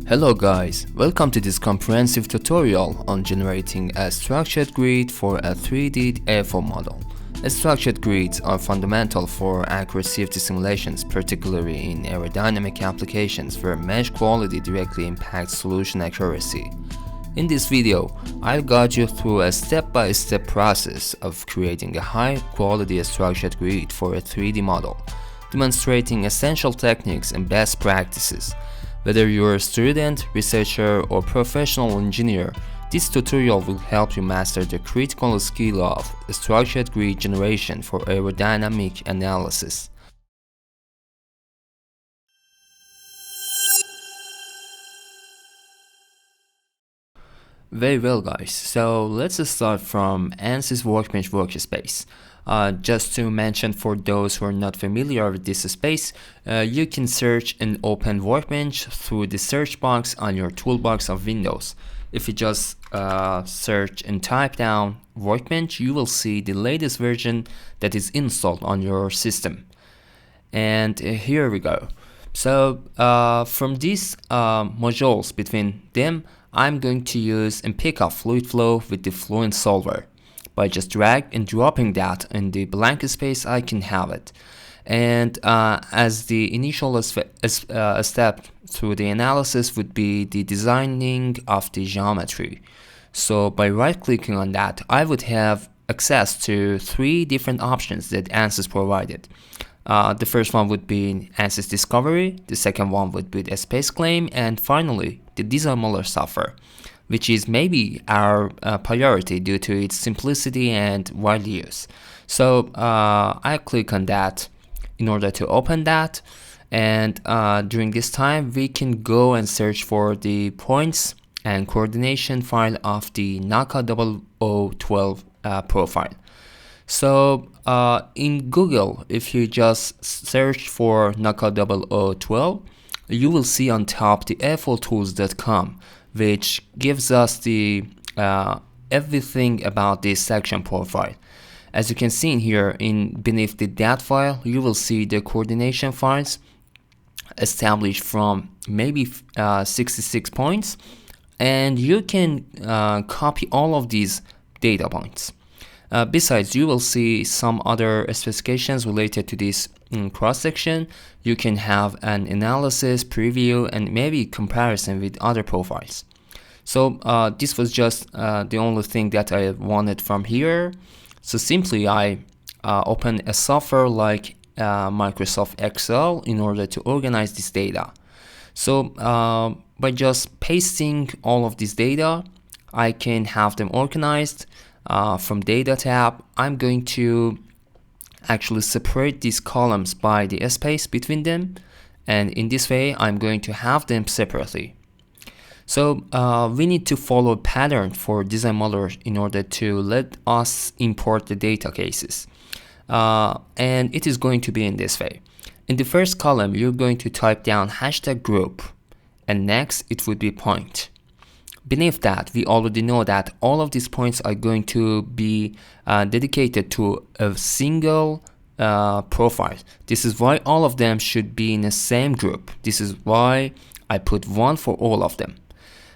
Hello guys, welcome to this comprehensive tutorial on generating a structured grid for a 3D airfoil model. Structured grids are fundamental for accurate CFD simulations, particularly in aerodynamic applications where mesh quality directly impacts solution accuracy. In this video, I'll guide you through a step-by-step process of creating a high-quality structured grid for a 3D model, demonstrating essential techniques and best practices. Whether you're a student, researcher, or professional engineer, this tutorial will help you master the critical skill of structured grid generation for aerodynamic analysis. Very well guys, so let's start from ANSYS Workbench workspace. Just to mention for those who are not familiar with this space, you can search and open Workbench through the search box on your toolbox of Windows. If you just search and type down Workbench, you will see the latest version that is installed on your system. And here we go. So from these modules between them, I'm going to use and pick up fluid flow with the Fluent solver. By just drag and dropping that in the blank space, I can have it. And as the initial step through the analysis would be the designing of the geometry. So by right clicking on that, I would have access to three different options that ANSYS provided. The first one would be ANSYS Discovery, the second one would be the Space Claim, and finally the Design Modeler software, which is maybe our priority due to its simplicity and wide use. So I click on that in order to open that, and during this time we can go and search for the points and coordination file of the NACA0012 profile. So in Google, if you just search for NACA0012, you will see on top the airfoiltools.com, which gives us the everything about this section profile. As you can see in here, beneath the dat file, you will see the coordination files established from maybe 66 points, and you can copy all of these data points. Besides, you will see some other specifications related to this cross-section. You can have an analysis, preview, and maybe comparison with other profiles. So this was just the only thing that I wanted from here. So simply I open a software like Microsoft Excel in order to organize this data. So by just pasting all of this data, I can have them organized. From Data tab, I'm going to actually separate these columns by the space between them, and in this way I'm going to have them separately. So we need to follow a pattern for Design Modeler in order to let us import the data cases, and it is going to be in this way. In the first column, you're going to type down #group, and next it would be point. Beneath that, we already know that all of these points are going to be dedicated to a single profile. This is why all of them should be in the same group. This is why I put one for all of them.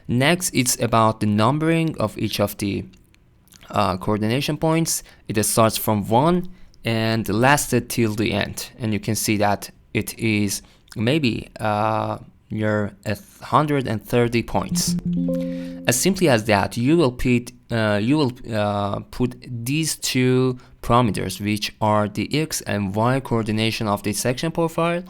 Next, it's about the numbering of each of the coordination points. It starts from 1 and lasted till the end. And you can see that it is maybe you're at 130 points. As simply as that, you will put these two parameters, which are the X and Y coordination of the section profile.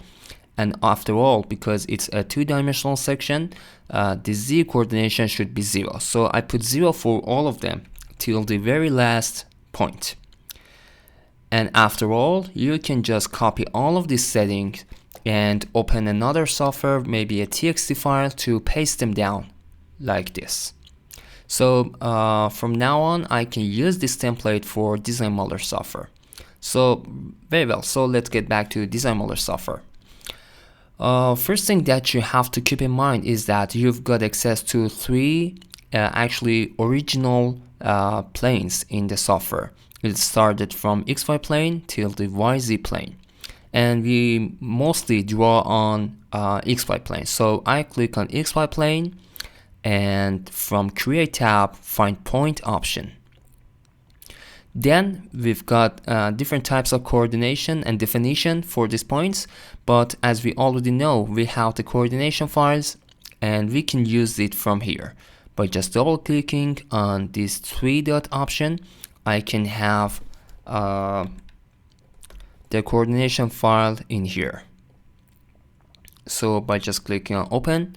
And after all, because it's a two-dimensional section, the Z coordination should be 0. So I put 0 for all of them till the very last point. And after all, you can just copy all of these settings and open another software, maybe a TXT file, to paste them down like this. So from now on, I can use this template for Design Modeler software. So very well, so let's get back to Design Modeler software. First thing that you have to keep in mind is that you've got access to three actually original planes in the software. It started from XY plane till the YZ plane. and we mostly draw on XY plane. So I click on XY plane, and from Create tab, find Point option. Then we've got different types of coordination and definition for these points, but as we already know, we have the coordination files and we can use it from here. By just double clicking on this 3-dot option, I can have the coordination file in here. So by just clicking on open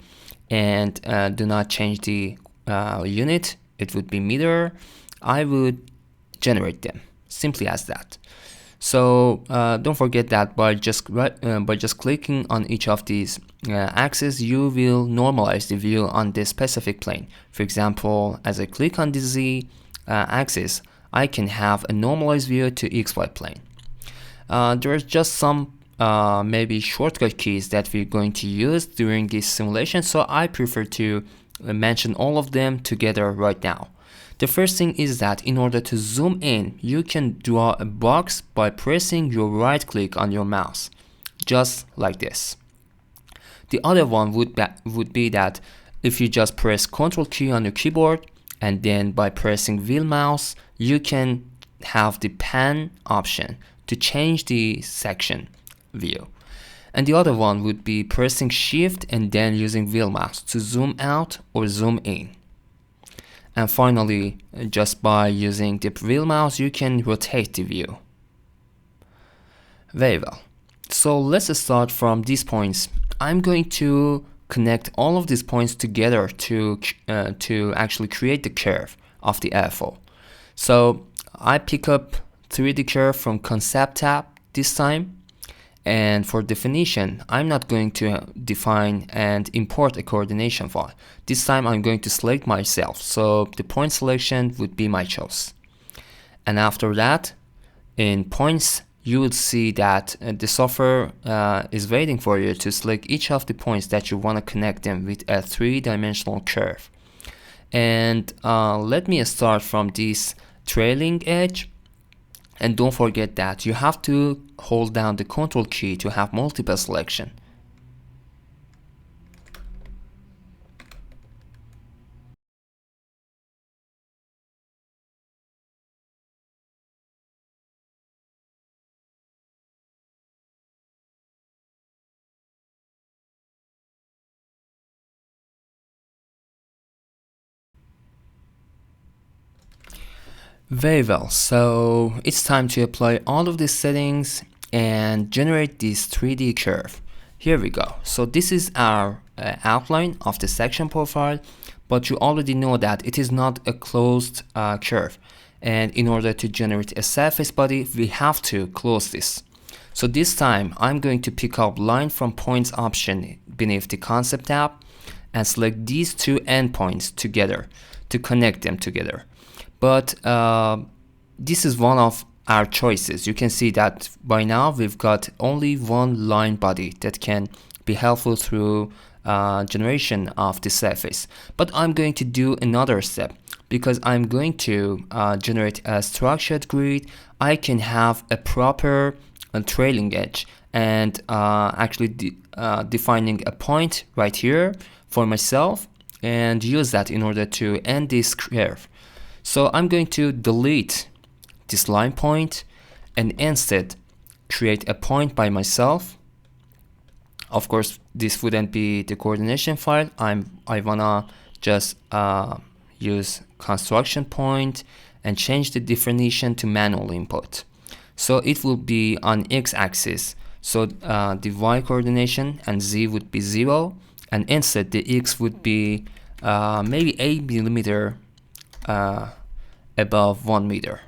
and do not change the unit, it would be meter, I would generate them, simply as that. So don't forget that by just clicking on each of these axes, you will normalize the view on this specific plane. For example, as I click on the Z axis, I can have a normalized view to XY plane. There's just some maybe shortcut keys that we're going to use during this simulation, so I prefer to mention all of them together right now. The first thing is that in order to zoom in, you can draw a box by pressing your right click on your mouse, just like this. The other one would be that if you just press Ctrl key on your keyboard and then by pressing wheel mouse, you can have the pan option to change the section view. And the other one would be pressing Shift and then using wheel mouse to zoom out or zoom in. And finally, just by using the wheel mouse, you can rotate the view. Very well. So let's start from these points. I'm going to connect all of these points together to actually create the curve of the airfoil. So I pick up 3D curve from Concept tab this time. And for definition, I'm not going to define and import a coordination file. This time I'm going to select myself, so the point selection would be my choice. And after that, in points, you will see that the software is waiting for you to select each of the points that you want to connect them with a 3-dimensional curve. And let me start from this trailing edge. And don't forget that you have to hold down the Ctrl key to have multiple selection. Very well, so it's time to apply all of these settings and generate this 3D curve. Here we go. So this is our outline of the section profile, but you already know that it is not a closed curve. And in order to generate a surface body, we have to close this. So this time I'm going to pick up line from points option beneath the concept tab and select these two endpoints together to connect them together. But this is one of our choices. You can see that by now we've got only one line body that can be helpful through generation of the surface. But I'm going to do another step because I'm going to generate a structured grid. I can have a proper trailing edge and actually defining a point right here for myself and use that in order to end this curve. So I'm going to delete this line point and instead create a point by myself. Of course, this wouldn't be the coordination file. I wanna just use construction point and change the definition to manual input. So it will be on x-axis. So the y coordination and z would be 0, and instead the x would be maybe 8 millimeter above 1 meter.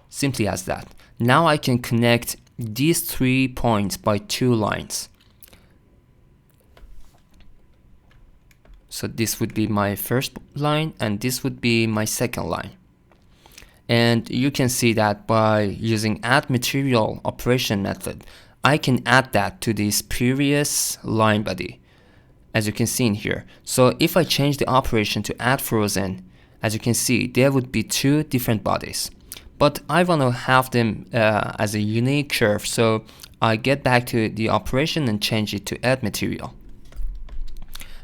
Simply as that. Now I can connect these 3 points by 2 lines. So this would be my first line and this would be my second line. And you can see that by using add material operation method, I can add that to this previous line body, as you can see in here. So if I change the operation to add frozen, as you can see, there would be 2 different bodies. but I want to have them as a unique curve, so I get back to the operation and change it to add material.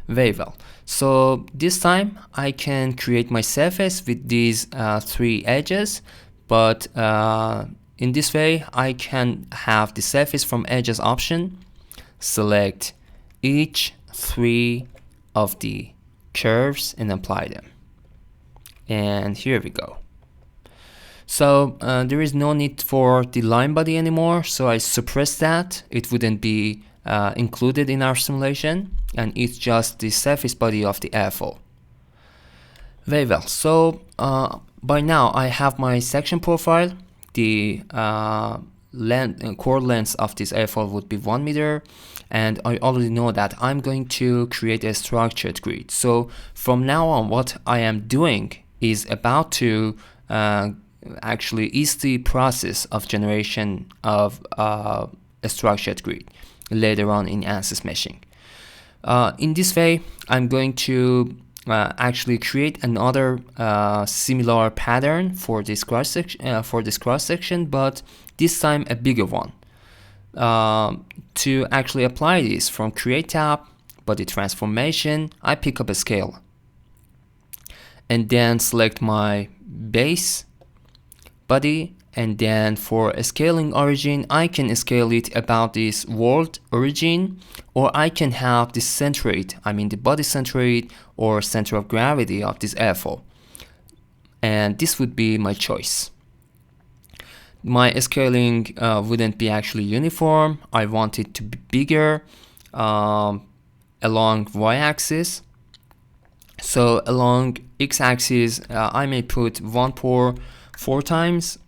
Very well. So this time I can create my surface with these 3 edges, but in this way I can have the surface from edges option, select each 3 of the curves and apply them. And here we go. So there is no need for the line body anymore, so I suppress that. It wouldn't be included in our simulation, and it's just the surface body of the airfoil. Very well. So by now I have my section profile. The chord length of this airfoil would be 1 meter, and I already know that I'm going to create a structured grid. So from now on, what I am doing is about to actually ease the process of generation of a structured grid later on in ANSYS Meshing. In this way, I'm going to actually create another similar pattern for this cross section, but this time a bigger one. To actually apply this, from Create tab, Body Transformation, I pick up a scale, and then select my base body, and then for a scaling origin, I can scale it about this world origin, or I can have the centroid, I mean the body centroid or center of gravity of this airfoil, and this would be my choice. My scaling wouldn't be actually uniform. I want it to be bigger along y-axis. So along x-axis, I may put 1 pore 4 times,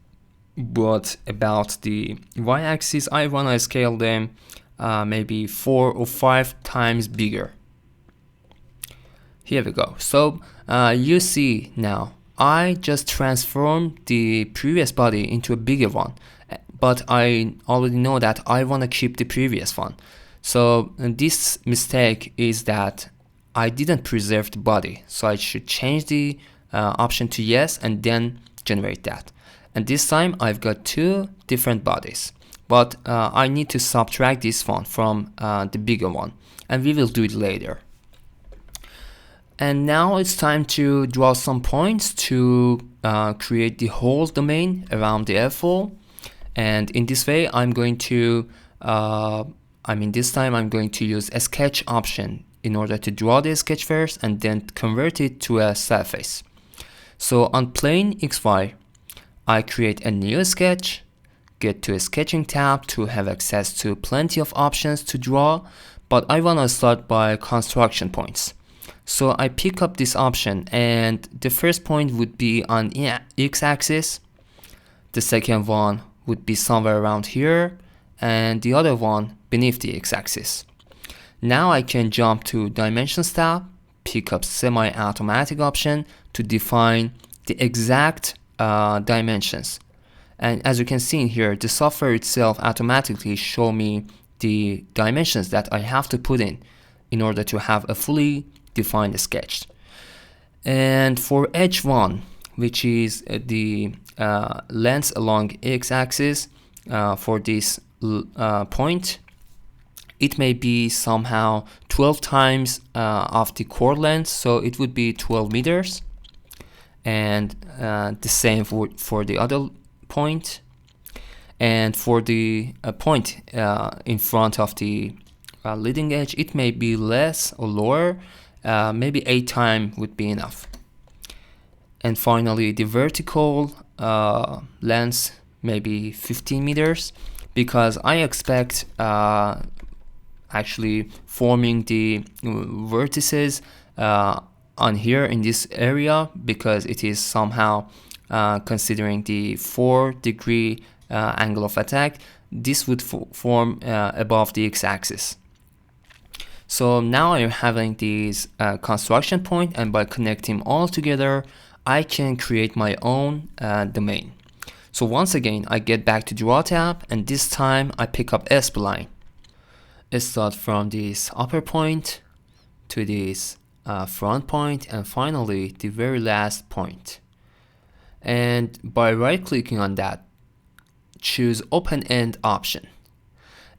but about the y-axis, I want to scale them maybe 4 or 5 times bigger. Here we go. So you see now, I just transformed the previous body into a bigger one, but I already know that I want to keep the previous one. So this mistake is that I didn't preserve the body, so I should change the option to yes and then generate that. And this time I've got 2 different bodies, but I need to subtract this one from the bigger one, and we will do it later. And now it's time to draw some points to create the whole domain around the airfoil. And in this way, I'm going to, this time I'm going to use a sketch option in order to draw the sketch first and then convert it to a surface. So on plane XY, I create a new sketch, get to a sketching tab to have access to plenty of options to draw, but I want to start by construction points. So I pick up this option, and the first point would be on x-axis, the second one would be somewhere around here, and the other one beneath the x-axis. Now I can jump to Dimensions tab, pick up semi-automatic option to define the exact dimensions. And as you can see in here, the software itself automatically show me the dimensions that I have to put in order to have a fully defined sketch. And for edge 1, which is the length along x-axis for this point, it may be somehow 12 times of the chord length, so it would be 12 meters. And the same for the other point. And for the point in front of the leading edge, it may be less or lower. Maybe 8 times would be enough. And finally, the vertical length maybe 15 meters, because I expect actually forming the vertices on here in this area, because it is somehow considering the 4-degree angle of attack. This would form above the x-axis. So now I'm having these construction point, and by connecting all together, I can create my own domain. So once again, I get back to Draw tab, and this time I pick up S-spline. I start from this upper point to this front point, and finally the very last point. and by right clicking on that, choose open end option.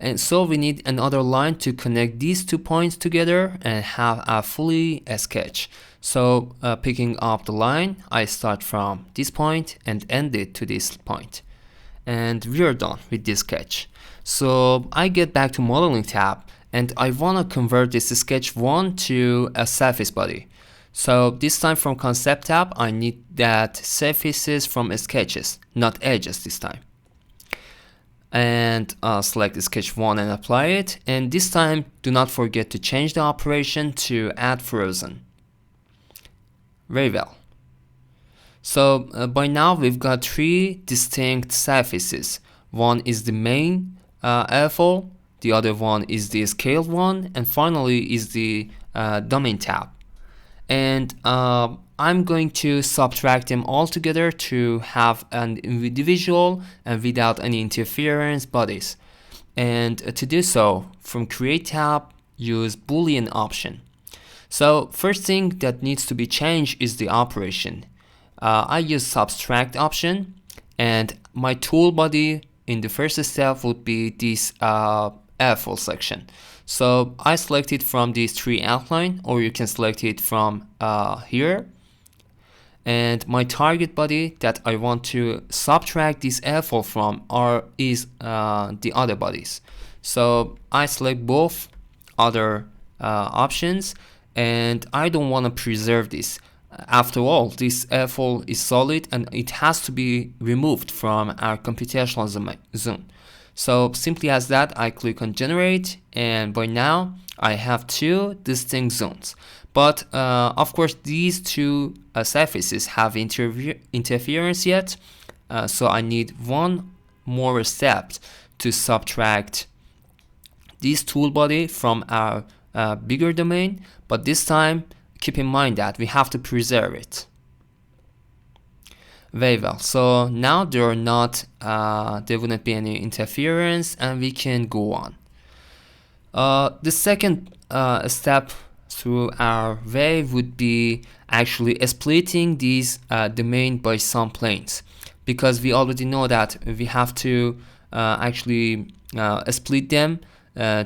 And so we need another line to connect these 2 points together and have a fully sketch. So picking up the line, I start from this point and end it to this point. And we are done with this sketch. So I get back to modeling tab and I want to convert this sketch 1 to a surface body. So this time from concept tab, I need that surfaces from sketches, not edges this time. And select sketch 1 and apply it. And this time, do not forget to change the operation to add frozen. Very well. So by now we've got 3 distinct surfaces. One is the main airfoil, the other one is the scaled one, and finally is the domain tab. And I'm going to subtract them all together to have an individual and without any interference bodies. And to do so, from create tab, use boolean option. So first thing that needs to be changed is the operation. I use subtract option, and my tool body in the first step would be this airfoil section. So I select it from these 3 outline, or you can select it from here. And my target body that I want to subtract this airfoil from is the other bodies. So I select both other options, and I don't want to preserve this. After all, this airfoil is solid and it has to be removed from our computational zone. So simply as that, I click on generate, and by now I have 2 distinct zones. But of course these 2 surfaces have interference yet, so I need one more step to subtract this tool body from our bigger domain, but this time keep in mind that we have to preserve it. Very well, so now there wouldn't be any interference and we can go on. The second step through our way would be actually splitting these domain by some planes, because we already know that we have to actually split them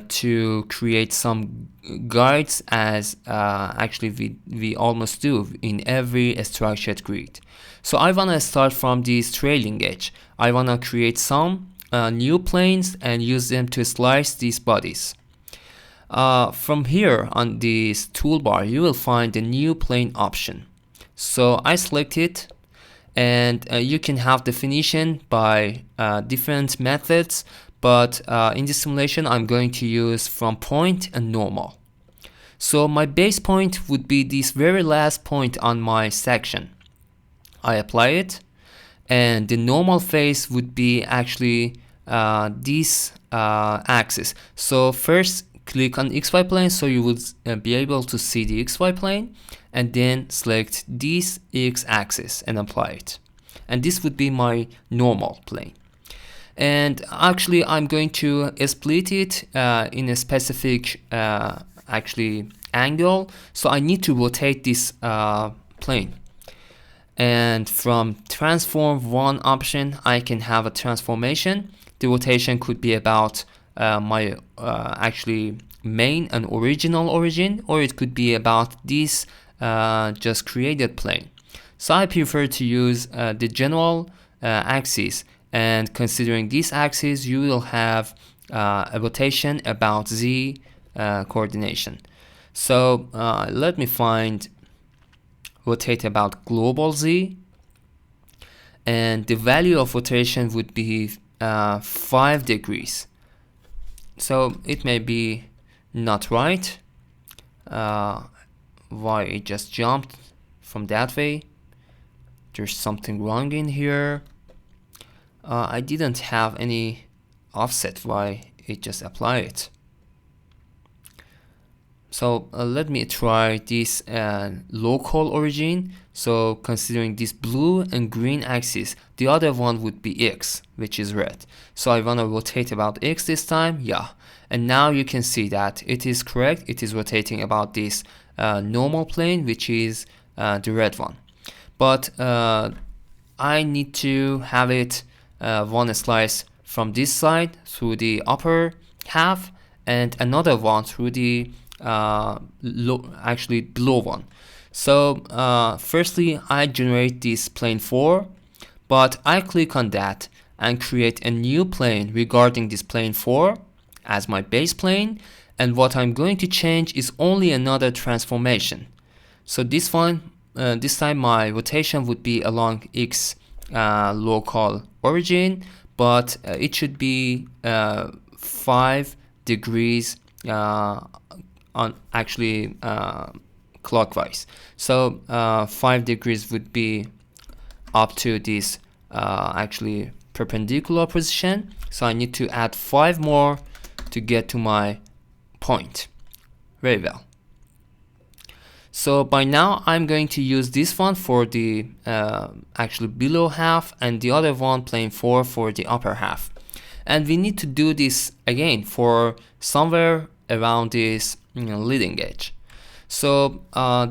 to create some guides, as actually we almost do in every structured grid. So I want to start from this trailing edge. I want to create some new planes and use them to slice these bodies. From here on this toolbar, you will find the new plane option. So I select it, and you can have definition by different methods, but in this simulation I'm going to use from point and normal. So my base point would be this very last point on my section. I apply it, and the normal face would be actually this axis. So first click on XY plane, so you would be able to see the XY plane, and then select this X axis and apply it. And this would be my normal plane. And actually I'm going to split it in a specific actually angle, so I need to rotate this plane. And from transform 1 option, I can have a transformation. The rotation could be about my actually main and original origin, or it could be about this just created plane. So I prefer to use the general axis, and considering this axis, you will have a rotation about z coordination. So let me find rotate about global z, and the value of rotation would be 5 degrees. So it may be not right. Why it just jumped from that way? There's something wrong in here. I didn't have any offset. Why it just applied it? So let me try this local origin. So considering this blue and green axis, the other one would be X, which is red. So I want to rotate about X this time. Yeah. And now you can see that it is correct. It is rotating about this normal plane, which is the red one. But I need to have it one slice from this side through the upper half and another one through the actually below one. So firstly, I generate this plane 4, but I click on that and create a new plane regarding this plane 4 as my base plane, and what I'm going to change is only another transformation. So this one, this time my rotation would be along X local origin, but it should be 5 degrees on actually clockwise. So 5 degrees would be up to this actually perpendicular position. So I need to add 5 more to get to my point. Very well. So by now I'm going to use this one for the actually below half and the other one plane 4 for the upper half. And we need to do this again for somewhere around this leading edge. So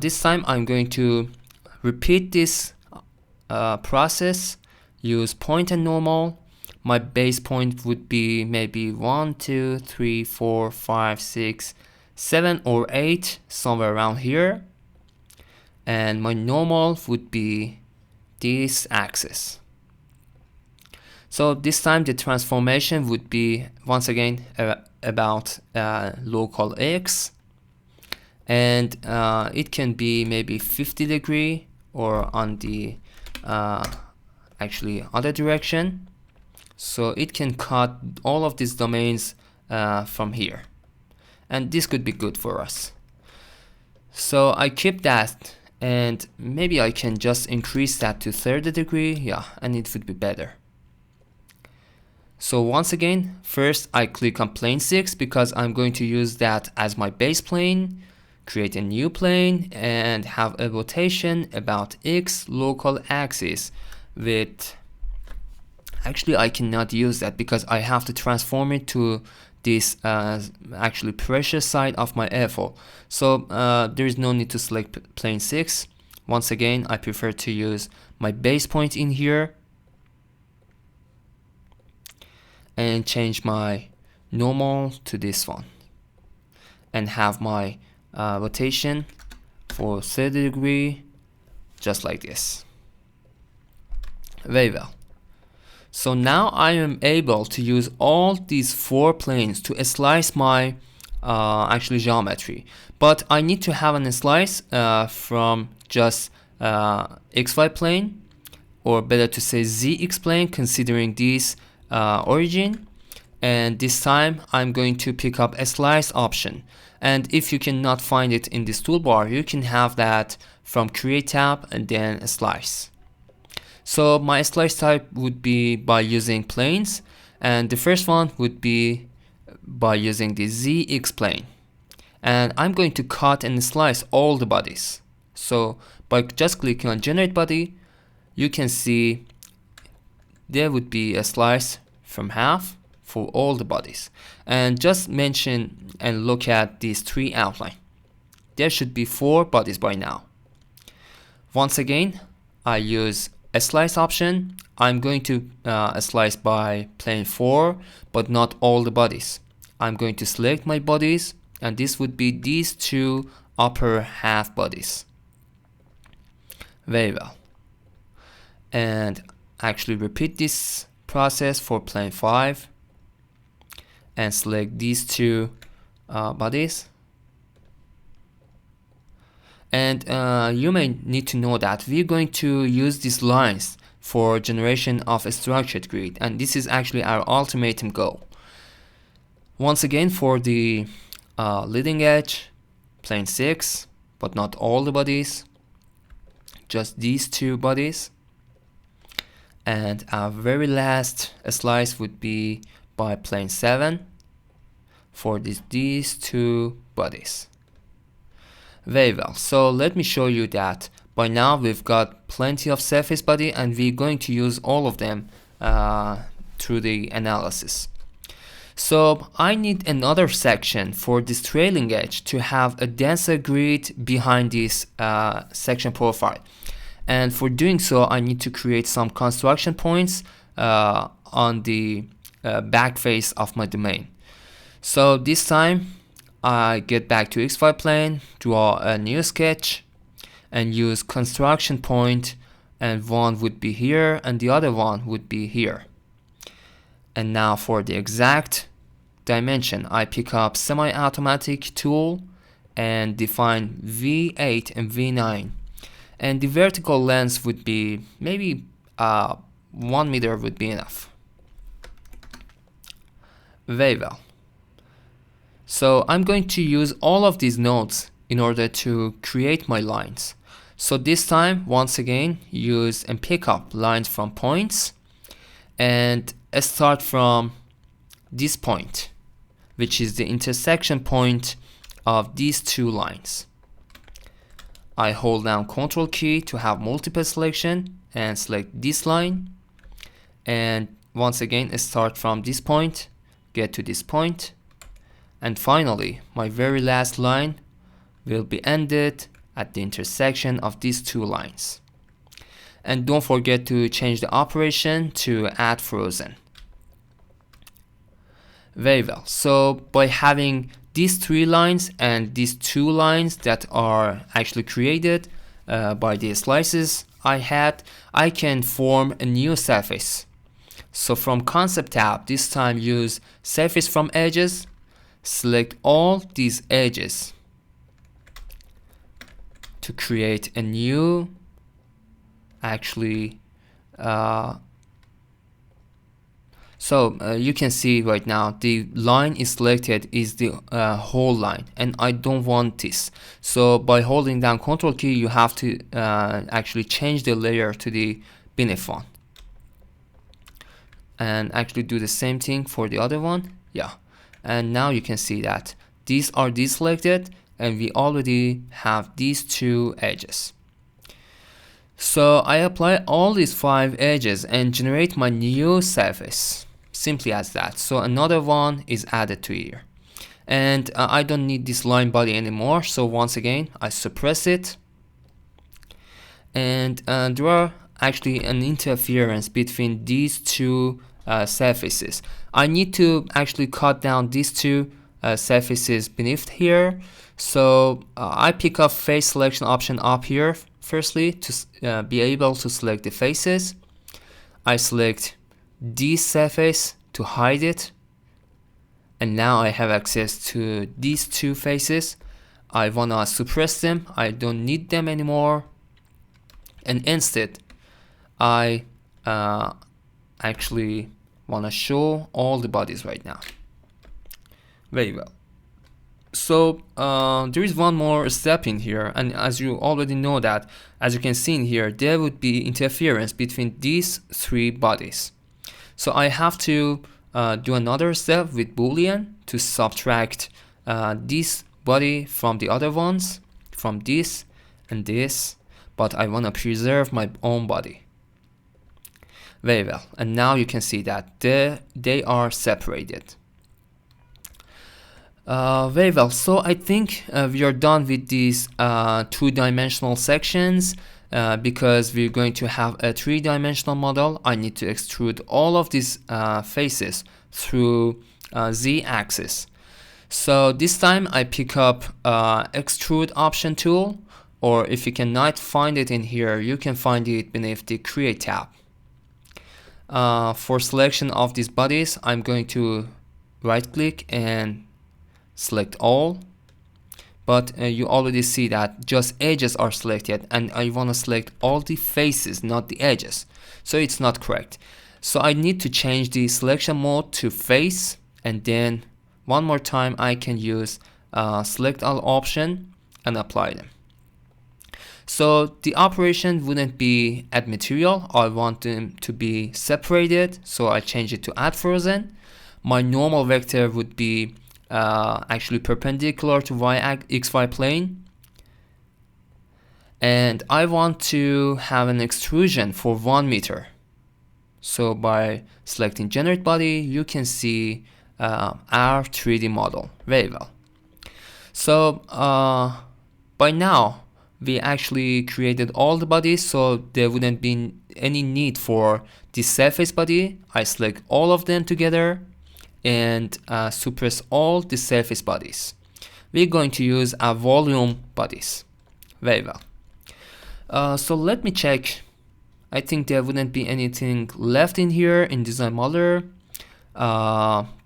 this time I'm going to repeat this process, use point and normal. My base point would be maybe 1, 2, 3, 4, 5, 6, 7 or 8, somewhere around here. And my normal would be this axis. So this time the transformation would be once again about local X, and it can be maybe 50 degree or on the actually other direction. So it can cut all of these domains from here, and this could be good for us. So I keep that, and maybe I can just increase that to 30 degree, yeah, and it would be better. So once again, first I click on plane 6 because I'm going to use that as my base plane, create a new plane and have a rotation about X local axis with, actually I cannot use that because I have to transform it to this actually pressure side of my airfoil. So there is no need to select plane 6. Once again, I prefer to use my base point in here and change my normal to this one and have my rotation for 30 degree just like this. Very well. So now I am able to use all these 4 planes to slice my actually geometry, but I need to have a slice from just XY plane, or better to say ZX plane, considering this origin. And this time I'm going to pick up a slice option, and if you cannot find it in this toolbar, you can have that from create tab and then a slice. So my slice type would be by using planes, and the first one would be by using the ZX plane, and I'm going to cut and slice all the bodies. So by just clicking on generate body, you can see there would be a slice from half for all the bodies. And just mention and look at these 3 outline. There should be 4 bodies by now. Once again, I use a slice option. I'm going to slice by plane 4, but not all the bodies. I'm going to select my bodies, and this would be these 2 upper half bodies. Very well. And actually repeat this process for plane 5 and select these 2 bodies. And you may need to know that we're going to use these lines for generation of a structured grid, and this is actually our ultimate goal. Once again, for the leading edge, plane 6, but not all the bodies, just these 2 bodies. And our very last slice would be by plane 7 for these 2 bodies. Very well. So let me show you that by now we've got plenty of surface body, and we're going to use all of them through the analysis. So I need another section for this trailing edge to have a denser grid behind this section profile. And for doing so, I need to create some construction points on the back face of my domain. So this time I get back to XY plane, draw a new sketch, and use construction point, and one would be here and the other one would be here. And now for the exact dimension, I pick up semi-automatic tool and define V8 and V9, and the vertical length would be maybe 1 meter would be enough. Very well. So I'm going to use all of these nodes in order to create my lines. So this time, once again, use and pick up lines from points and start from this point, which is the intersection point of these two lines. I hold down Ctrl key to have multiple selection and select this line, and once again start from this point, get to this point, and finally my very last line will be ended at the intersection of these two lines. And don't forget to change the operation to add frozen. Very well. So by having these three lines and these two lines that are actually created by the slices I had, I can form a new surface. So from concept tab, this time use surface from edges, select all these edges to create a new you can see right now the line is selected is the whole line, and I don't want this. So by holding down Ctrl key, you have to actually change the layer to the beneath one, and actually do the same thing for the other one. Yeah, and now you can see that these are deselected and we already have these two edges. So I apply all these 5 edges and generate my new surface, simply as that. So another one is added to here, and I don't need this line body anymore. So once again I suppress it, and there are actually an interference between these two surfaces. I need to actually cut down these two surfaces beneath here. So I pick up face selection option up here firstly to be able to select the faces. I select this surface to hide it, and now I have access to these two faces. I wanna suppress them, I don't need them anymore, and instead I actually wanna show all the bodies right now. Very well. So there is one more step in here, and as you already know that, as you can see in here, there would be interference between these 3 bodies. So I have to do another step with boolean to subtract this body from the other ones, from this and this, but I want to preserve my own body. Very well, and now you can see that they are separated. Very well, so I think we are done with these 2-dimensional sections. Because we're going to have a 3-dimensional model, I need to extrude all of these faces through z-axis. So this time I pick up extrude option tool, or if you cannot find it in here, you can find it beneath the create tab. For selection of these bodies, I'm going to right click and select all, but you already see that just edges are selected, and I want to select all the faces, not the edges, so it's not correct. So I need to change the selection mode to face, and then one more time I can use select all option and apply them. So the operation wouldn't be add material, I want them to be separated, so I change it to add frozen. My normal vector would be actually perpendicular to xy plane, and I want to have an extrusion for 1 meter. So by selecting generate body, you can see our 3D model very well. So by now we actually created all the bodies, so there wouldn't be any need for the surface body. I select all of them together and suppress all the surface bodies. We're going to use our volume bodies. Very well. So let me check. I think there wouldn't be anything left in here in Design Model.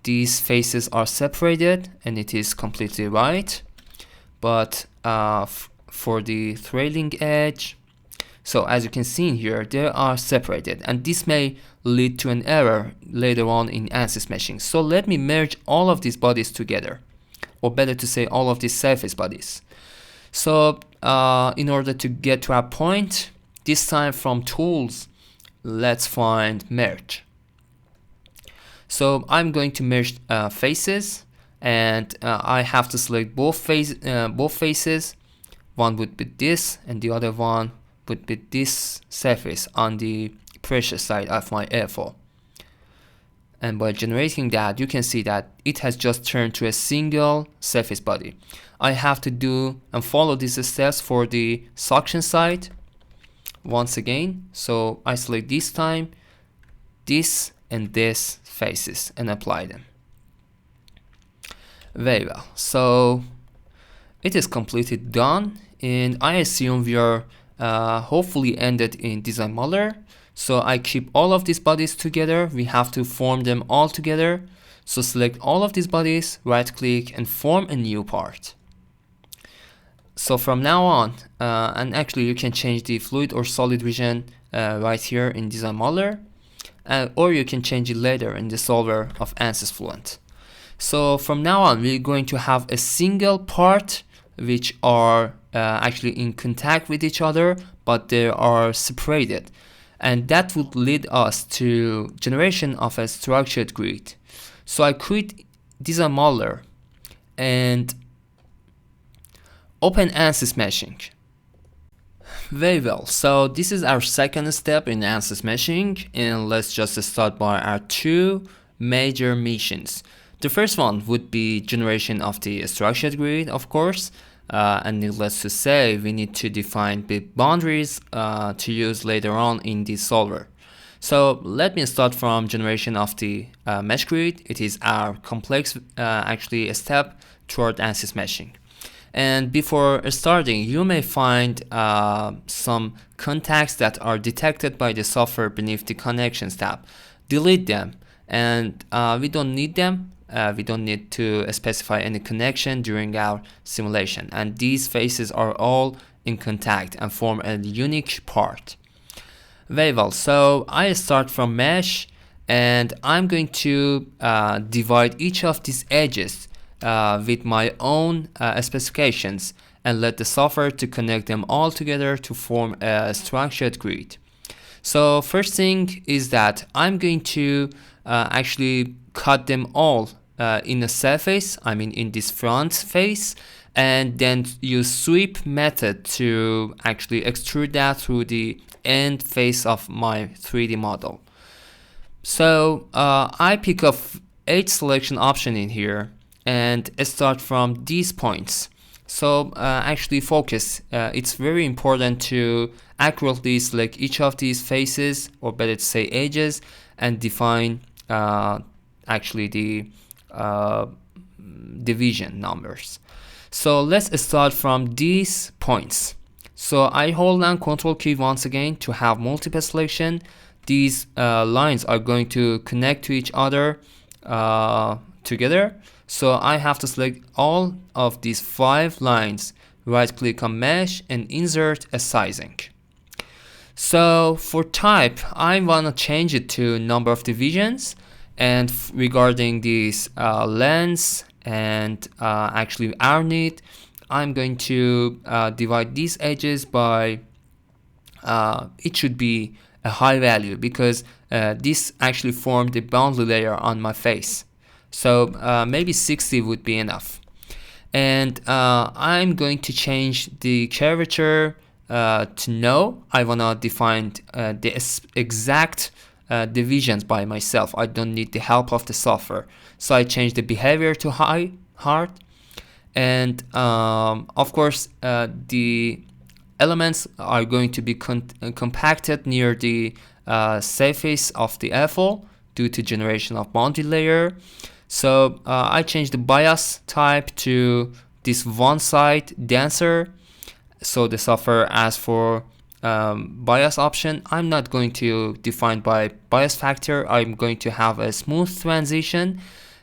These faces are separated and it is completely right. But for the trailing edge, so as you can see in here, they are separated, and this may lead to an error later on in ANSYS Meshing. So let me merge all of these bodies together, or better to say all of these surface bodies. So in order to get to our point, this time from Tools, let's find Merge. So I'm going to merge faces, and I have to select both faces. One would be this, and the other one would be this surface on the pressure side of my airfoil. And by generating that, you can see that it has just turned to a single surface body. I have to do and follow these steps for the suction side once again. So I select this time this and this faces and apply them. Very well. So it is completely done, and I assume we are hopefully ended in Design Model. So I keep all of these bodies together. We have to form them all together. So select all of these bodies, right click, and form a new part. So from now on, and actually you can change the fluid or solid vision right here in Design Model, or you can change it later in the solver of ANSYS Fluent. So from now on, we're going to have a single part which are actually in contact with each other, but they are separated. And that would lead us to generation of a structured grid. So I quit Design Model and open ANSYS Meshing. Very well, so this is our second step in ANSYS Meshing, and let's just start by our two major missions. The first one would be generation of the structured grid, of course, and needless to say, we need to define the boundaries to use later on in the solver. So let me start from generation of the mesh grid. It is our complex actually a step toward ANSYS Meshing. And before starting, you may find some contacts that are detected by the software beneath the Connections tab. Delete them, and we don't need them. We don't need to specify any connection during our simulation. And these faces are all in contact and form a unique part. Very well, so I start from mesh, and I'm going to divide each of these edges with my own specifications and let the software to connect them all together to form a structured grid. So first thing is that I'm going to actually cut them all in a surface, I mean in this front face, and then use sweep method to actually extrude that through the end face of my 3D model. So I pick up edge selection option in here and start from these points. So actually focus, it's very important to accurately select each of these faces, or better to say edges, and define actually the division numbers. So let's start from these points. So I hold down Ctrl key once again to have multiple selection. These lines are going to connect to each other together. So I have to select all of these 5 lines, right click on mesh and insert a sizing. So for type, I want to change it to number of divisions, and regarding these lengths and actually our need, I'm going to divide these edges by it should be a high value, because this actually formed the boundary layer on my face. So maybe 60 would be enough. And I'm going to change the curvature to no. I want to define the exact divisions by myself. I don't need the help of the software. So I change the behavior to hard. And of course, the elements are going to be compacted near the surface of the airfoil due to generation of boundary layer. So I changed the bias type to this one side denser. So the software asks for bias option. I'm not going to define by bias factor. I'm going to have a smooth transition.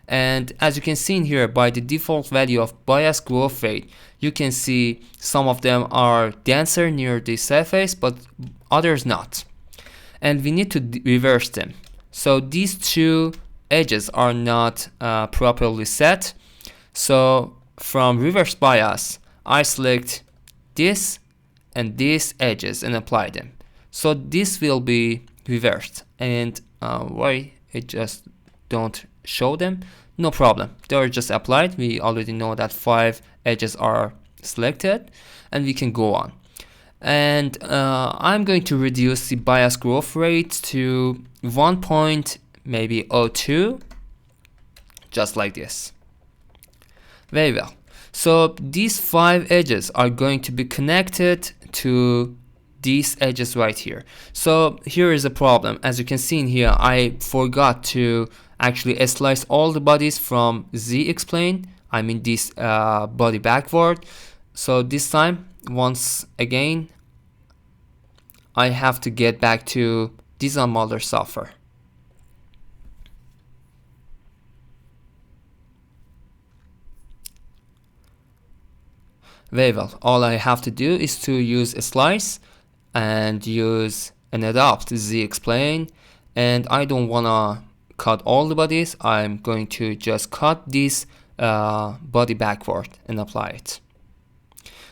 And as you can see in here, by the default value of bias growth rate, you can see some of them are denser near the surface, but others not. And we need to reverse them. So these two edges are not properly set. So from reverse bias, I select this and these edges and apply them. So this will be reversed. And why it just don't show them? No problem, they are just applied. We already know that 5 edges are selected, and we can go on. And I'm going to reduce the bias growth rate to 1.02, just like this. Very well. So these 5 edges are going to be connected to these edges right here. So here is a problem. As you can see in here, I forgot to actually slice all the bodies from Z X-plane. I mean this body backward. So this time, once again, I have to get back to Design Modeler software. Very well. All I have to do is to use a slice and use an adopt Z X-plane, and I don't wanna cut all the bodies. I'm going to just cut this body backward and apply it.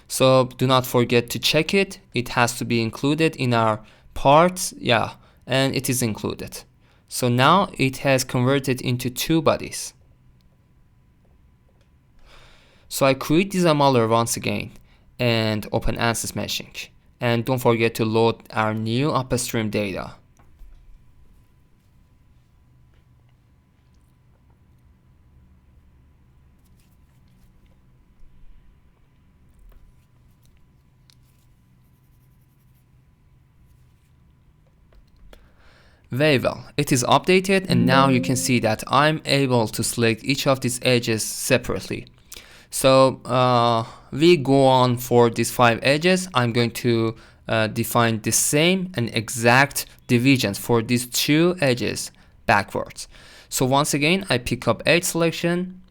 So do not forget to check it. It has to be included in our parts. Yeah, and it is included. So now it has converted into 2 bodies. So I create Design Modeler once again and open ANSYS Meshing. And don't forget to load our new upstream data. Very well, it is updated, and now you can see that I'm able to select each of these edges separately. So we go on for these 5 edges. I'm going to define the same and exact divisions for these 2 edges backwards. So once again, I pick up edge selection,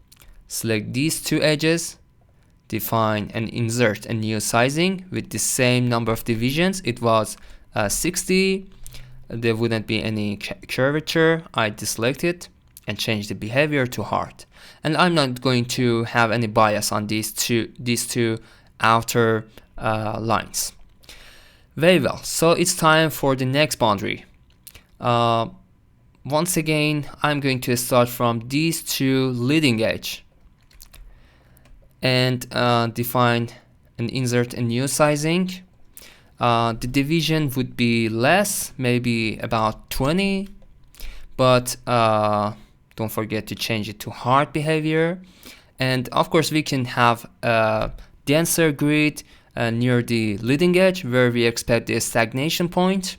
select these 2 edges, define and insert a new sizing with the same number of divisions. It was 60. There wouldn't be any curvature. I deselect it and change the behavior to hard. And I'm not going to have any bias on these two outer lines. Very well. So it's time for the next boundary. Once again, I'm going to start from these 2 leading edge and define and insert a new sizing. The division would be less, maybe about 20, but don't forget to change it to hard behavior. And of course, we can have a denser grid near the leading edge where we expect the stagnation point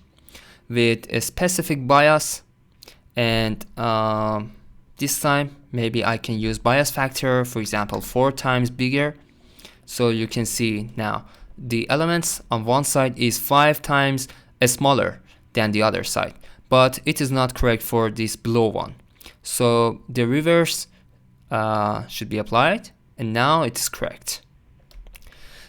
with a specific bias. And this time, maybe I can use bias factor, for example, 4 times bigger. So you can see now the elements on one side is 5 times smaller than the other side, but it is not correct for this below one. So the reverse should be applied, and now it is correct.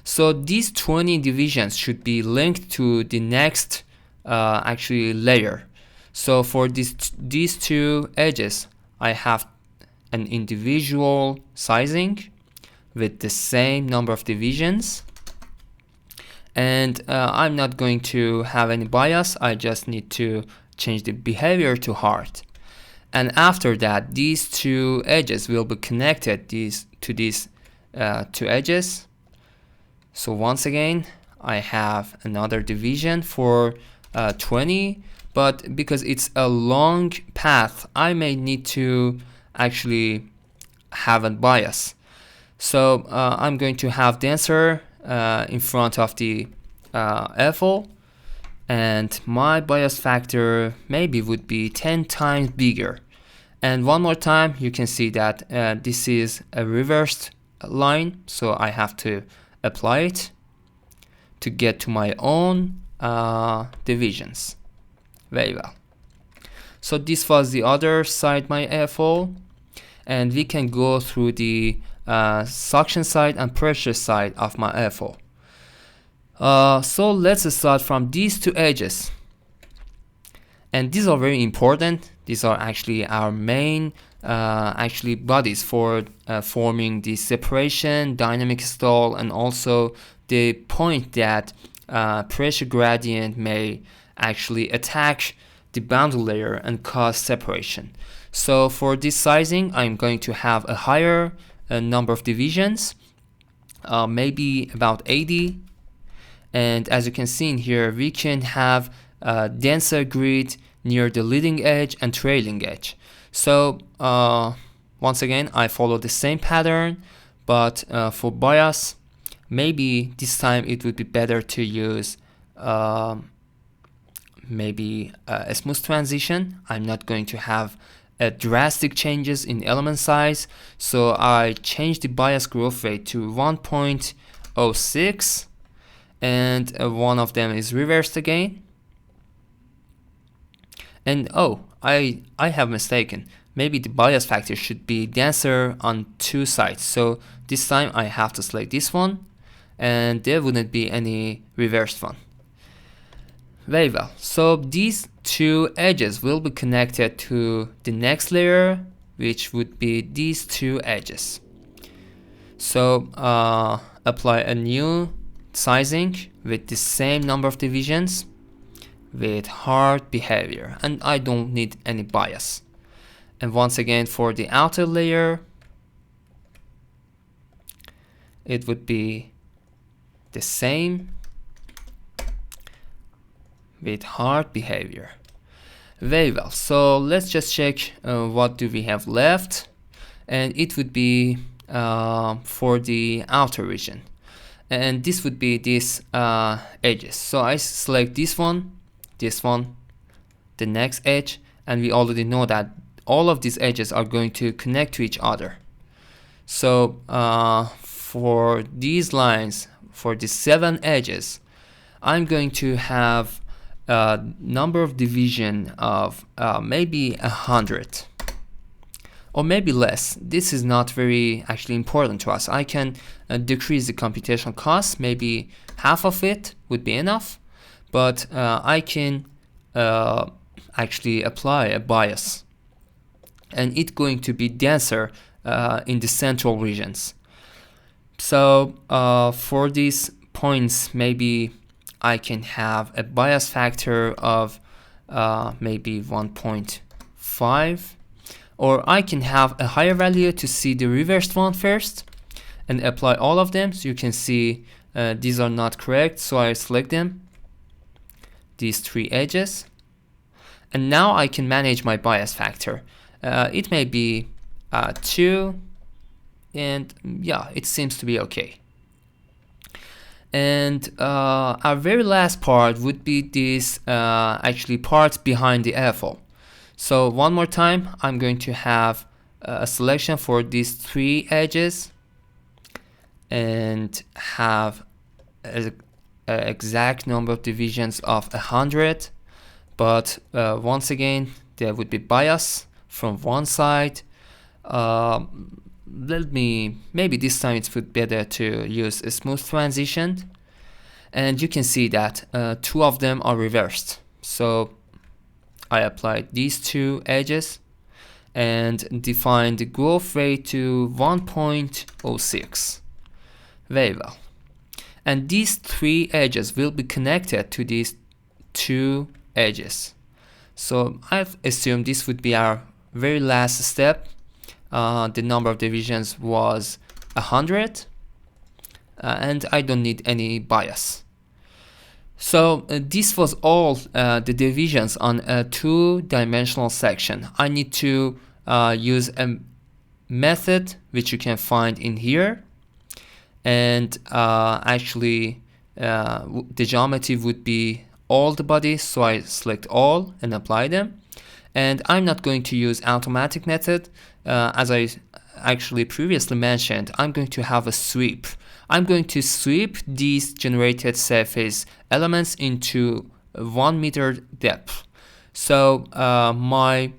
So these 20 divisions should be linked to the next actually layer. So for these 2 edges, I have an individual sizing with the same number of divisions. And I'm not going to have any bias. I just need to change the behavior to hard. And after that, these 2 edges will be connected to these 2 edges. So once again, I have another division for 20, but because it's a long path, I may need to actually have a bias. So I'm going to have denser in front of the Airfoil, and my bias factor maybe would be 10 times bigger. And one more time, you can see that this is a reversed line, so I have to apply it to get to my own divisions. Very well. So this was the other side, my airfoil, and we can go through the suction side and pressure side of my airfoil. So let's start from these two edges, and these are very important. These are actually our main bodies for forming the separation, dynamic stall, and also the point that pressure gradient may actually attack the boundary layer and cause separation. So for this sizing, I'm going to have a higher number of divisions, maybe about 80. And as you can see in here, we can have a denser grid near the leading edge and trailing edge. So once again, I follow the same pattern, but for bias, maybe this time it would be better to use maybe a smooth transition. I'm not going to have drastic changes in element size, so I changed the bias growth rate to 1.06, and one of them is reversed again. And oh, I have mistaken. Maybe the bias factor should be denser on two sides, so this time I have to select this one, and there wouldn't be any reversed one. Very well. So these two edges will be connected to the next layer, which would be these two edges. So apply a new sizing with the same number of divisions with hard behavior, and I don't need any bias. And once again, for the outer layer, it would be the same with hard behavior. Very well. So let's just check what do we have left, and it would be for the outer region, and this would be these edges. So I select this one, the next edge, and we already know that all of these edges are going to connect to each other. So for these lines, for the 7 edges, I'm going to have a number of division of maybe 100 or maybe less. This is not very actually important to us. I can decrease the computational cost. Maybe half of it would be enough, but I can actually apply a bias, and it's going to be denser in the central regions. So for these points, maybe I can have a bias factor of maybe 1.5, or I can have a higher value to see the reversed one first and apply all of them. So you can see these are not correct, so I select them, these 3 edges, and now I can manage my bias factor. It may be 2, and yeah, it seems to be okay. And our very last part would be this actually part behind the airfoil. So one more time, I'm going to have a selection for these 3 edges and have an exact number of divisions of 100, but once again there would be bias from one side. Maybe this time it would be better to use a smooth transition, and you can see that 2 of them are reversed. So I applied these 2 edges and defined the growth rate to 1.06. Very well. And these 3 edges will be connected to these 2 edges. So I've assumed this would be our very last step. The number of divisions was 100, and I don't need any bias. So this was all the divisions on a 2-dimensional section. I need to use a method which you can find in here, and actually the geometry would be all the body, so I select all and apply them. And I'm not going to use automatic method. As I actually previously mentioned, I'm going to have a sweep. I'm going to sweep these generated surface elements into 1 meter depth. So my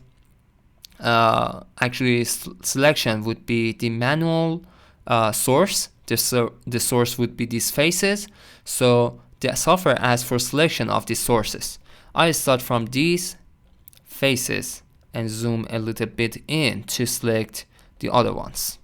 actually selection would be the manual source. The source would be these faces. So the software asks for selection of these sources. I start from these faces and zoom a little bit in to select the other ones.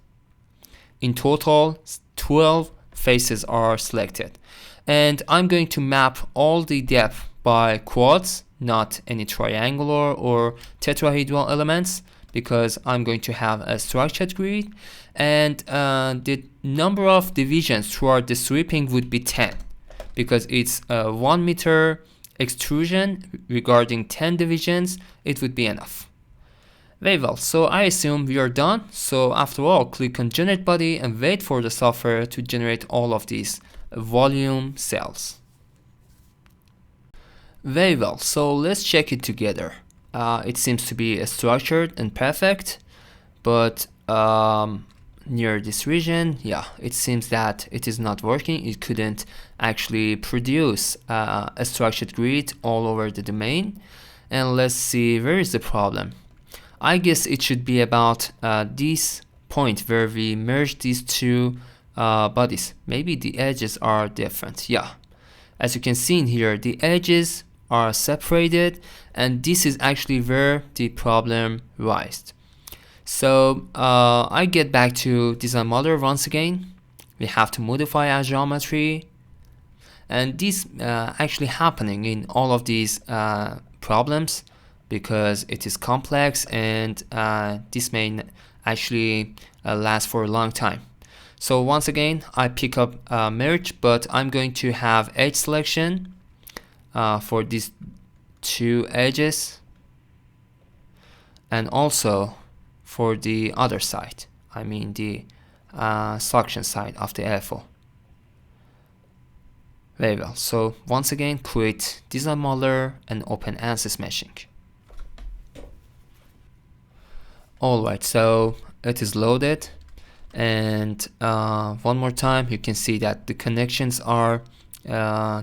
In total, 12 faces are selected. And I'm going to map all the depth by quads, not any triangular or tetrahedral elements, because I'm going to have a structured grid. And the number of divisions throughout the sweeping would be 10, because it's a 1 meter extrusion. Regarding 10 divisions, it would be enough. Very well, so I assume we are done. So after all, click on generate body and wait for the software to generate all of these volume cells. Very well, so let's check it together. It seems to be structured and perfect, but near this region, yeah, it seems that it is not working. It couldn't actually produce a structured grid all over the domain. And let's see, where is the problem? I guess it should be about this point where we merge these two bodies. Maybe the edges are different. Yeah, as you can see in here, the edges are separated, and this is actually where the problem arises. So I get back to design model once again. We have to modify our geometry, and this actually happening in all of these problems because it is complex, and this may actually last for a long time. So once again, I pick up merge, but I'm going to have edge selection for these two edges, and also for the other side, I mean the suction side of the airfoil. Very well, so once again, quit design modeler and open ANSYS Meshing. Alright, so it is loaded, and one more time you can see that the connections are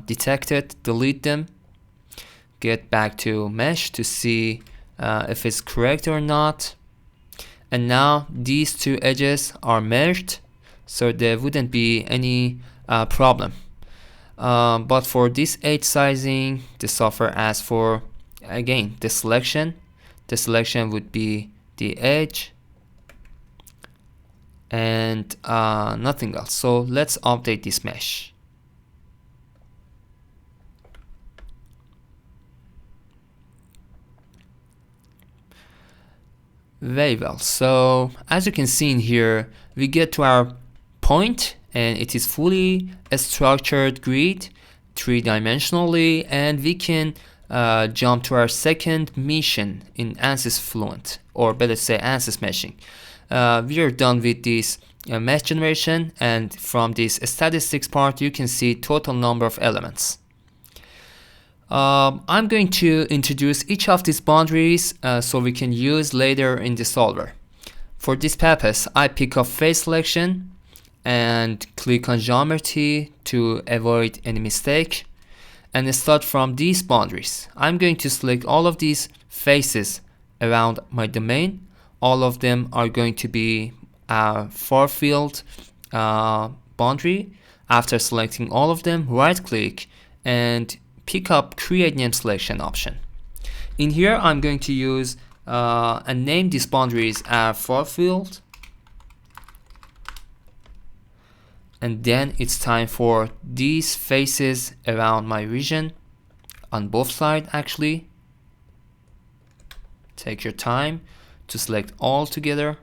detected. Delete them, get back to mesh to see if it's correct or not. And now these two edges are merged, so there wouldn't be any problem. But for this edge sizing, the software asks for, again, the selection. The selection would be the edge and nothing else. So let's update this mesh. Very well, so as you can see in here, we get to our point, and it is fully a structured grid, three-dimensionally, and we can jump to our second mission in ANSYS Fluent, or better say ANSYS Meshing. We are done with this mesh generation, and from this statistics part you can see total number of elements. I'm going to introduce each of these boundaries so we can use later in the solver. For this purpose, I pick up face selection and click on geometry to avoid any mistake, and start from these boundaries. I'm going to select all of these faces around my domain. All of them are going to be a far field boundary. After selecting all of them, right click and pick up create name selection option. In here I'm going to use and name these boundaries as far field, and then it's time for these faces around my region on both sides. Actually, take your time to select all together.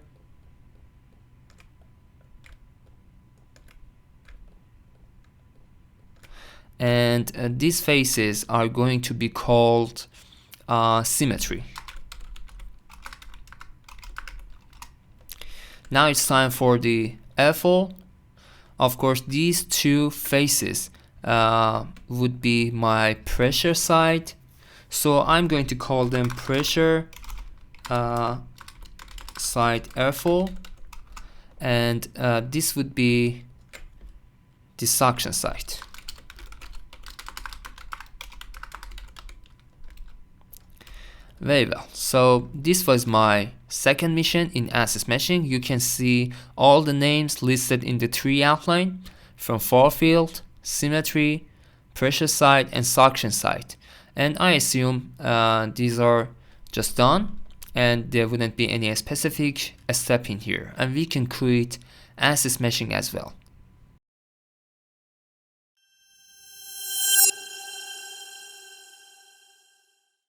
And these faces are going to be called symmetry. Now it's time for the airfoil. Of course, these two faces would be my pressure side. So I'm going to call them pressure side airfoil, and this would be the suction side. Very well. So this was my second mission in ANSYS Meshing. You can see all the names listed in the tree outline, from far field, symmetry, pressure side, and suction side. And I assume these are just done, and there wouldn't be any specific step in here. And we can create ANSYS Meshing as well.